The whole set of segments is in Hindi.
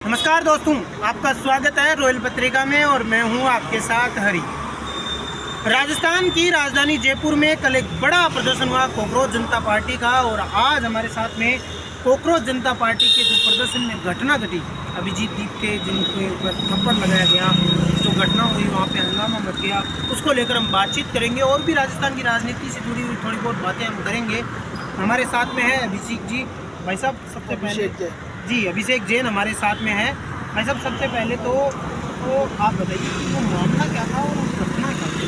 नमस्कार दोस्तों, आपका स्वागत है रॉयल पत्रिका में और मैं हूं आपके साथ हरी। राजस्थान की राजधानी जयपुर में कल एक बड़ा प्रदर्शन हुआ कॉकरोच जनता पार्टी का और आज हमारे साथ में कॉकरोच जनता पार्टी के जो प्रदर्शन में घटना घटी, अभिजीत दीप के जिनके ऊपर थप्पड़ लगाया गया, जो घटना हुई वहाँ पे हंगामा मच गया, उसको लेकर हम बातचीत करेंगे और भी राजस्थान की राजनीति से जुड़ी हुई थोड़ी बहुत बातें हम करेंगे। हमारे साथ में है अभिषेक जी। भाई साहब सबसे पहले जी अभिषेक जैन हमारे साथ में है। भाई साहब सबसे पहले तो आप बताइए कि वो मामला क्या था और घटना क्या थी?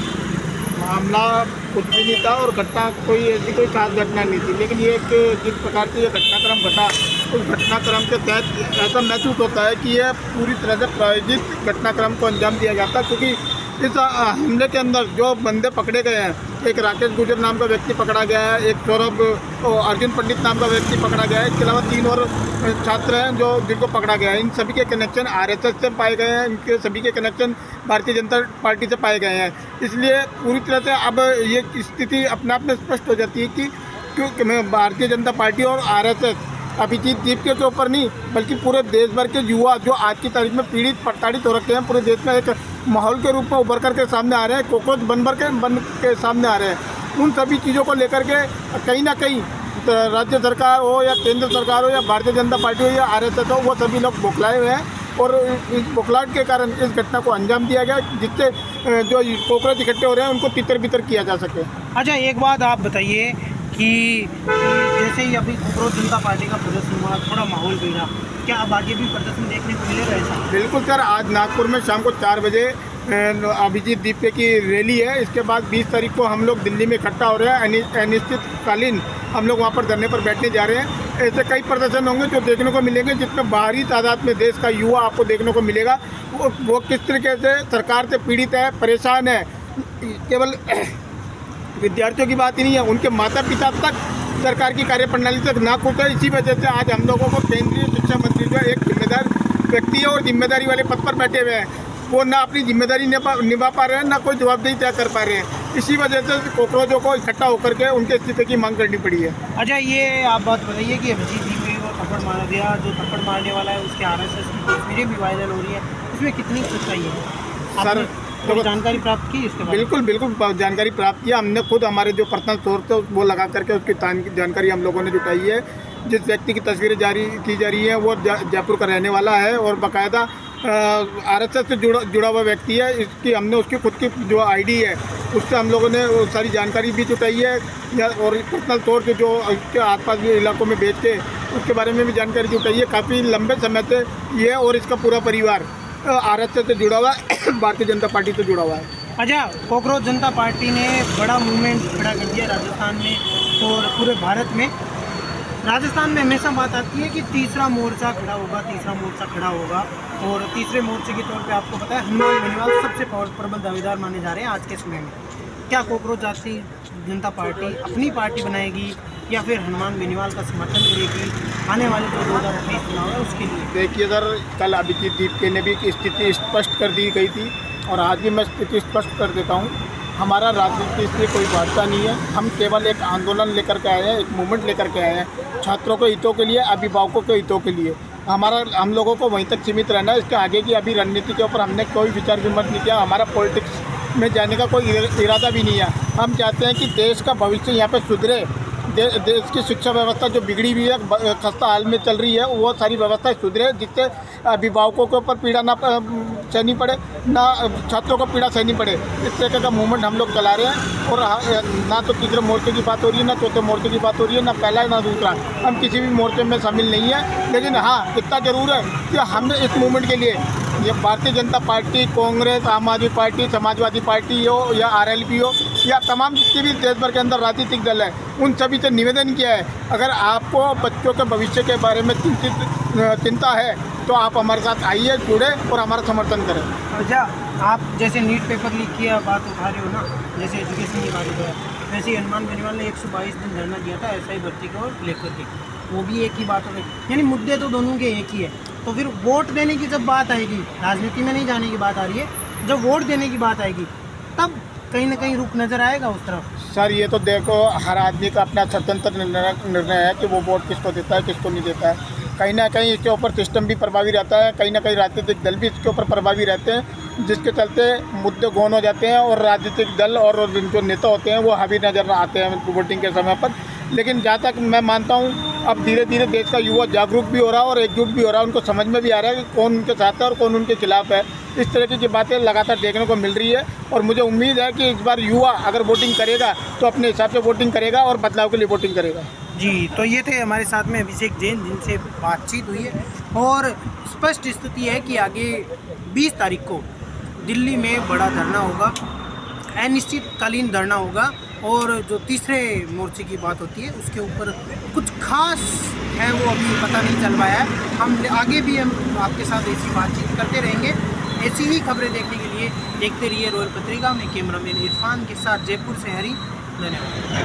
मामला कुछ भी नहीं था और घटना कोई ऐसी कोई खास घटना नहीं थी, लेकिन ये एक जिस प्रकार से ये घटनाक्रम घटा उस घटनाक्रम के तहत ऐसा महसूस होता है कि यह पूरी तरह से प्रायोजित घटनाक्रम को अंजाम दिया जाता है। क्योंकि इस हमले के अंदर जो बंदे पकड़े गए हैं, एक राकेश गुजर नाम का व्यक्ति पकड़ा गया है, एक सौरभ अर्जुन पंडित नाम का व्यक्ति पकड़ा गया है, इसके अलावा 3 और छात्र हैं जो जिनको पकड़ा गया है। इन सभी के कनेक्शन आरएसएस से पाए गए हैं, इनके सभी के कनेक्शन भारतीय जनता पार्टी से पाए गए हैं। इसलिए पूरी तरह से अब ये स्थिति अपने आप में स्पष्ट हो जाती है कि क्योंकि भारतीय जनता पार्टी और आरएसएस अभिजीत दीप के ऊपर नहीं बल्कि पूरे देश भर के युवा जो आज की तारीख में पीड़ित प्रताड़ित हो रखे हैं, पूरे देश में एक माहौल के रूप में उभर करके सामने आ रहे हैं, कॉकरोच बन के सामने आ रहे हैं। उन सभी चीज़ों को लेकर के कहीं ना कहीं राज्य सरकार हो या केंद्र सरकार हो या भारतीय जनता पार्टी हो या आरएसएस हो, वो सभी लोग बौखलाए हुए हैं और इस बौखलाहट के कारण इस घटना को अंजाम दिया गया, जिससे जो कॉकरोच इकट्ठे हो रहे हैं उनको तितर बितर किया जा सके। अच्छा, एक बात आप बताइए कि जैसे ही अभी कॉकरोच जनता पार्टी का प्रदर्शन हुआ, थोड़ा माहौल बिगड़ा, क्या अब आगे भी प्रदर्शन देखने को मिलेगा ऐसा? बिल्कुल सर, आज नागपुर में शाम को 4 बजे अभिजीत दीप की रैली है। इसके बाद 20 तारीख को हम लोग दिल्ली में इकट्ठा हो रहे हैं, अनिश्चितकालीन हम लोग वहाँ पर धरने पर बैठने जा रहे हैं। ऐसे कई प्रदर्शन होंगे जो देखने को मिलेंगे, जिसमें बाहरी तादाद में देश का युवा आपको देखने को मिलेगा। वो किस तरीके से सरकार से पीड़ित है, परेशान है। केवल विद्यार्थियों की बात ही नहीं है, उनके माता पिता तक सरकार की कार्यप्रणाली तक ना खुद है। इसी वजह से आज हम लोगों को केंद्रीय शिक्षा मंत्री जो एक जिम्मेदार व्यक्ति है और जिम्मेदारी वाले पद पर बैठे हुए हैं, वो ना अपनी जिम्मेदारी निभा पा रहे हैं, ना कोई जवाबदेही तय कर पा रहे हैं। इसी वजह से कॉकरोचों को इकट्ठा होकर के उनके इस्तीफे की मांग करनी पड़ी है। अच्छा, ये आप बात बताइए कि अभिजीत दीप को थप्पड़ मारा गया, जो थप्पड़ मारने वाला है उसके आरएसएस की तस्वीरें भी वायरल हो रही है, इसमें कितनी सच्चाई है? सर तो जानकारी प्राप्त की इसके बारे में? बिल्कुल जानकारी प्राप्त किया हमने, खुद हमारे जो पर्सनल सोर्स थे वो लगा करके उसकी जानकारी हम लोगों ने जुटाई है। जिस व्यक्ति की तस्वीरें जारी की जा रही है वो जयपुर का रहने वाला है और बाकायदा आरएसएस से जुड़ा हुआ व्यक्ति है। इसकी हमने उसकी खुद की जो आईडी है उससे हम लोगों ने वो सारी जानकारी भी जुटाई है, और पर्सनल तौर पर जो उसके आसपास के इलाकों में बेच के उसके बारे में भी जानकारी जुटाई है। काफ़ी लंबे समय से ये और इसका पूरा परिवार आरएसएस से जुड़ा हुआ है, भारतीय जनता पार्टी से जुड़ा हुआ है। अच्छा, कॉकरोच जनता पार्टी ने बड़ा मूवमेंट खड़ा कर दिया राजस्थान में और पूरे भारत में। राजस्थान में हमेशा बात आती है कि तीसरा मोर्चा खड़ा होगा और तीसरे मोर्चे के तौर पे आपको पता है हनुमान बेनीवाल सबसे प्रबल दावेदार माने जा रहे हैं आज के समय में। क्या कॉकरोच जनता पार्टी अपनी पार्टी बनाएगी या फिर हनुमान बेनीवाल का समर्थन करेगी आने वाले जो 2028 चुनाव है उसके लिए? देखिए सर, कल अभिजीत दीप के ने भी स्थिति स्पष्ट कर दी गई थी और आज भी मैं स्थिति स्पष्ट कर देता हूँ। हमारा राजनीति से कोई वास्ता नहीं है। हम केवल एक आंदोलन लेकर के आए हैं, एक मूवमेंट लेकर के आए हैं, छात्रों के हितों के लिए, अभिभावकों के हितों के लिए। हम लोगों को वहीं तक सीमित रहना है। इसके आगे की अभी रणनीति के ऊपर हमने कोई विचार विमर्श नहीं किया। हमारा पॉलिटिक्स में जाने का कोई इरादा भी नहीं है। हम चाहते हैं कि देश का भविष्य यहाँ पर सुधरे। देश की शिक्षा व्यवस्था जो बिगड़ी हुई है, खस्ता हाल में चल रही है, वो सारी व्यवस्था सुधरे, जिससे अभिभावकों के ऊपर पीड़ा ना सहनी पड़े, ना छात्रों को पीड़ा सहनी पड़े। इस तरह का मूवमेंट हम लोग चला रहे हैं और ना तो तीसरे मोर्चे की बात हो रही है, ना चौथे मोर्चे की बात हो रही है, ना पहला ना दूसरा। हम किसी भी मोर्चे में शामिल नहीं है। लेकिन हाँ, इतना जरूर है कि हमने इस मूवमेंट के लिए ये भारतीय जनता पार्टी, कांग्रेस, आम आदमी पार्टी, समाजवादी पार्टी हो या आरएलपी हो या तमाम जितने भी देश भर के अंदर राजनीतिक दल है, उन सभी से निवेदन किया है, अगर आपको बच्चों के भविष्य के बारे में चिंता है तो आप हमारे साथ आइए, जुड़े और हमारा समर्थन करें। अच्छा, आप जैसे नीट पेपर लीक की बात उठा रहे हो ना, जैसे एजुकेशन की बात उठा है, वैसे ही हनुमान बेनीवाल ने 122 दिन धरना दिया था एसआई भर्ती को लेकर के, वो भी एक ही बात हो गई। यानी मुद्दे तो दोनों के एक ही है। तो फिर वोट देने की जब बात आएगी, राजनीति में नहीं जाने की बात आ रही है, जब वोट देने की बात आएगी तब कहीं ना कहीं रुख नज़र आएगा उस तरफ। सर ये तो देखो, हर आदमी का अपना स्वतंत्र निर्णय है कि वो वोट किसको देता है, किसको नहीं देता है। कहीं ना कहीं इसके ऊपर सिस्टम भी प्रभावी रहता है, कहीं ना कहीं राजनीतिक दल भी इसके ऊपर प्रभावी रहते हैं, जिसके चलते मुद्दे गौन हो जाते हैं और राजनीतिक दल और जो नेता होते हैं वो हावी नजर आते हैं वोटिंग के समय पर। लेकिन जहाँ तक मैं मानता हूँ अब धीरे धीरे देश का युवा जागरूक भी हो रहा है और एकजुट भी हो रहा है, उनको समझ में भी आ रहा है कि कौन उनके साथ है और कौन उनके खिलाफ है। इस तरह की बातें लगातार देखने को मिल रही है और मुझे उम्मीद है कि इस बार युवा अगर वोटिंग करेगा तो अपने हिसाब से वोटिंग करेगा और बदलाव के लिए वोटिंग करेगा। जी, तो ये थे हमारे साथ में अभिषेक जैन, जिनसे बातचीत हुई है और स्पष्ट स्थिति है कि आगे 20 तारीख को दिल्ली में बड़ा धरना होगा, अनिश्चितकालीन धरना होगा और जो तीसरे मोर्चे की बात होती है उसके ऊपर कुछ खास है वो अभी पता नहीं चल पाया है। हम आगे भी हम आपके साथ ऐसी बातचीत करते रहेंगे। ऐसी ही खबरें देखने के लिए देखते रहिए रॉयल पत्रिका में। कैमरामैन इरफान के साथ जयपुर से हरी, धन्यवाद।